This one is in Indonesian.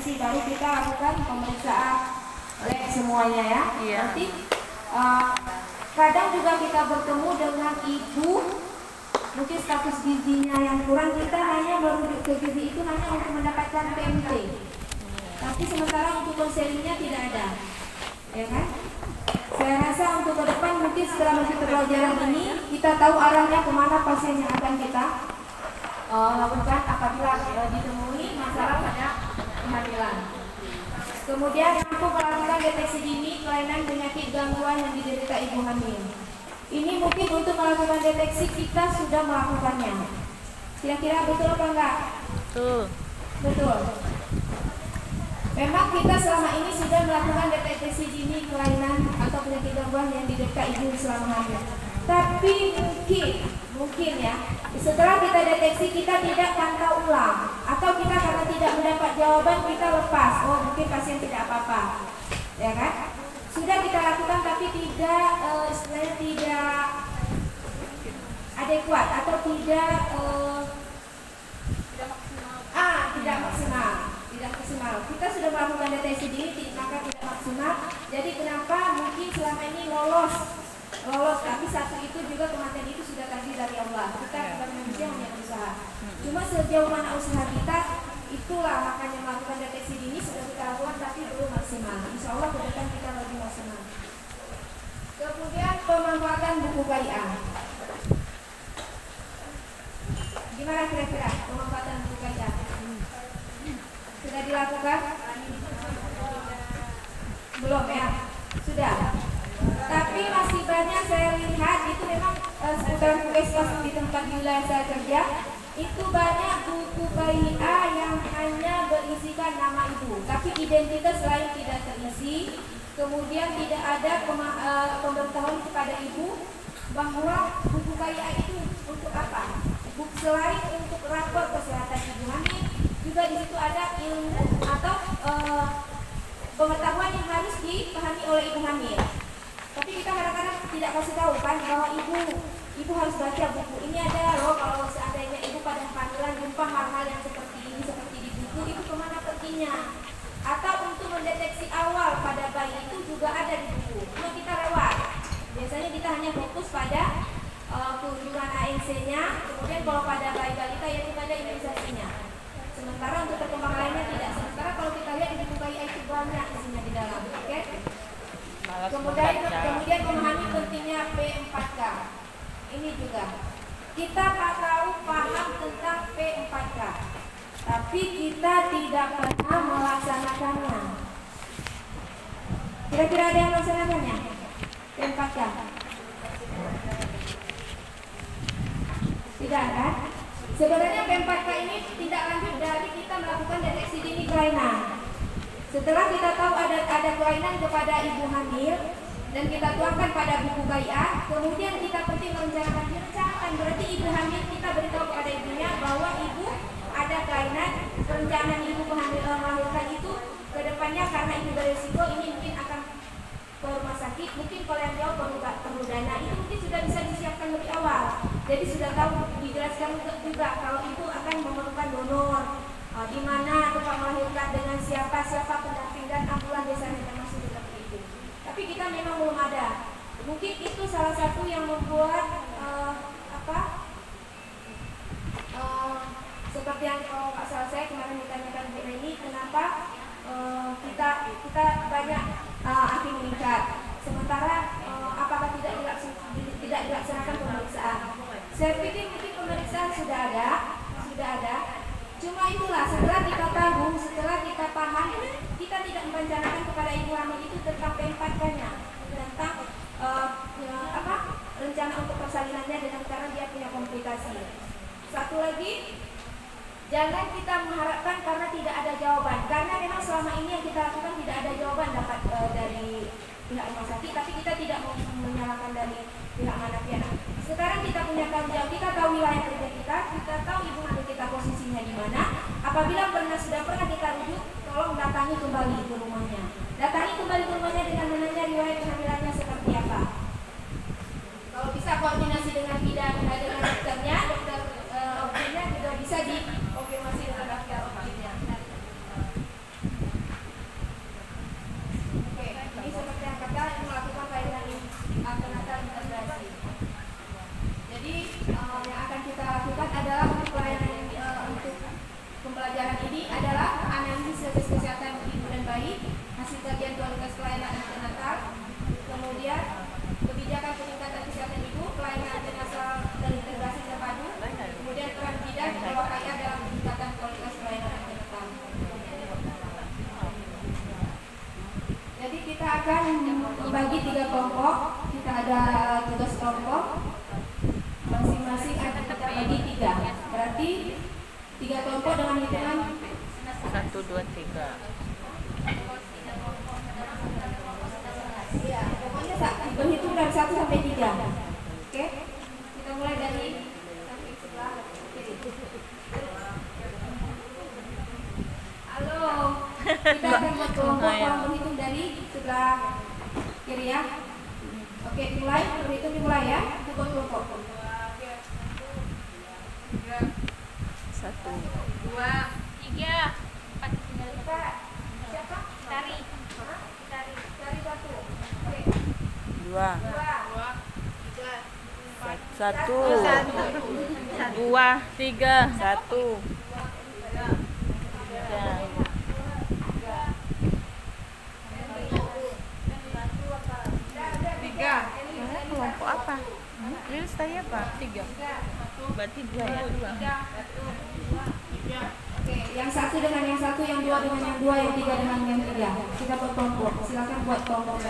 deteksi, baru kita lakukan pemeriksaan lab semuanya ya. Iya. Nanti kadang juga kita bertemu dengan ibu, mungkin status gizinya yang kurang, kita hanya merujuk ke gizi itu hanya untuk mendapatkan PMT. Tapi sementara untuk konselingnya tidak ada, ya kan? Saya rasa untuk ke depan mungkin setelah masuk pembelajaran ini kita tahu arahnya kemana pasien yang akan kita lakukan apabila ditemui masalah pada kehamilan. Kemudian mampu melakukan deteksi dini kelainan penyakit gangguan yang diderita ibu hamil. Ini mungkin untuk melakukan deteksi kita sudah melakukannya. Kira-kira betul apa enggak? Betul. Betul. Memang kita selama ini sudah melakukan deteksi dini kelainan atau penyakit gangguan yang diderita ibu selama hamil. Tapi mungkin ya, setelah kita deteksi kita tidak pantau ulang, atau kita karena tidak mendapat jawaban kita lepas. Oh, mungkin pasien tidak apa-apa, ya kan? Sudah kita lakukan tapi tidak istilahnya tidak adekuat atau tidak maksimal. Kita sudah melakukan deteksi dini maka tidak maksimal. Jadi kenapa mungkin selama ini lolos, tapi satu itu juga kematian itu sudah takdir dari Allah. Kita sebagai manusia hanya berusaha. Cuma sejauh mana usaha kita, itulah makanya melakukan deteksi dini sudah kita lakukan tapi belum maksimal. Insya Allah ke depan kita lebih maksimal. Kemudian pemanfaatan buku KIA. Gimana kira-kira pemanfaatan buku KIA? Sudah dilakukan? Belum ya? Sudah. Tapi masih banyak saya lihat itu memang seputar puskesmas di tempat di wilayah saya kerja itu banyak buku KIA yang hanya berisikan nama ibu, tapi identitas lain tidak terisi. Kemudian tidak ada pemberitahuan kepada ibu bahwa buku KIA itu untuk apa. Selain untuk rapor kesehatan ibu hamil, juga di situ ada ilmu atau pengetahuan yang harus dipahami oleh ibu hamil. Tapi kita kadang-kadang tidak kasih tahu kan bahwa ibu harus baca buku ini. Ada loh, kalau seandainya ibu pada kehamilan jumpa hal-hal yang seperti ini, seperti di buku, ibu kemana perginya? Atau untuk mendeteksi awal pada bayi itu juga ada di buku. Cuma kita lewat. Biasanya kita hanya fokus pada keunjuran ANC-nya, kemudian kalau pada bayi balita yaitu pada imunisasinya. Sementara untuk perkembangan lainnya tidak. Sementara kalau kita lihat di buku KIA itu banyak isinya di dalam, oke? Kemudian memahami pentingnya P4K. Ini juga kita tahu paham tentang P4K, tapi kita tidak pernah melaksanakannya. Kira-kira ada yang melaksanakannya? P4K? Tidak kan? Sebenarnya P4K ini tidak lanjut dari kita melakukan deteksi dini kelainan. Setelah kita tahu ada kelainan kepada ibu hamil dan kita tuangkan pada buku KIA, kemudian kita penting merencanakan. Berarti ibu hamil kita beritahu kepada ibunya bahwa ibu ada kelainan, perencanaan ibu melahirkan itu ke depannya karena ibu beresiko ini mungkin akan ke rumah sakit, mungkin kalau yang jauh perlu dana, itu mungkin sudah bisa disiapkan lebih awal. Jadi sudah tahu, dijelaskan juga kalau ibu akan memerlukan donor, di mana tempat melahirkan, dengan siapa pendamping dan ambulan desanya termasuk seperti itu. Tapi kita memang belum ada. Mungkin itu salah satu yang membuat seperti yang kalau nggak salah saya kemarin ditanyakan Bu ini, kenapa kita banyak akhir meningkat, sementara apakah tidak dilaksanakan pemeriksaan? Saya pikir mungkin pemeriksaan sudah ada. Cuma itulah, setelah kita tahu, setelah kita paham, kita tidak merencanakan kepada ibu hamil itu tentang P4K-nya, tentang rencana untuk persalinannya dengan cara dia punya komplikasi. Satu lagi, jangan kita mengharapkan karena tidak ada jawaban, karena memang selama ini yang kita lakukan tidak ada jawaban dapat dari pihak rumah sakit, tapi kita tidak menyalahkan dari pihak mana pihak. Sekarang kita punya tanggung jawab, kita tahu wilayah kerja kita tahu ibu hamil kita posisinya di mana. Apabila sudah pernah kita rujuk, tolong datangi kembali ke rumahnya. Datangi kembali ke rumahnya dengan menanya riwayat kehamilannya seperti apa. Kalau bisa koordinasi dengan bidan, dengan dokternya, dokter obstetnya juga bisa dikonfirmasi dengan dokter obstetnya. adalah analisis service kesehatan ibu dan bayi, hasil kajian kualitas pelayanan antenatal, kemudian kebijakan peningkatan kesehatan ibu, pelayanan antenatal terintegrasi terpadu, kemudian peran bidan di bawah KIA dalam peningkatan kualitas pelayanan antenatal. Jadi kita akan membagi 3 kelompok. Kita ada tugas kelompok, masing-masing akan kita bagi 3. Berarti 3 kelompok dengan hitungan 1, 2, 3. Ya, pokoknya berhitung dari 1 sampai 3. Oke, kita mulai dari samping sebelah kiri. Halo, kita akan buat kelompok yang berhitung dari sebelah kiri ya. Oke, dimulai, berhitung dimulai ya. Itu buat kelompok. 1, 2, 3, 4. Siapa? Tari. Cari 1. Oke. 2, 1, 2, 3, 1. Kelompok apa? Rilis tadi apa? 3. Berarti 2 ya? 2. Oke, yang 1 dengan yang 1, yang 2 dengan yang 2, yang 3 dengan yang 3. Kita buat kelompok. Silakan buat kelompok.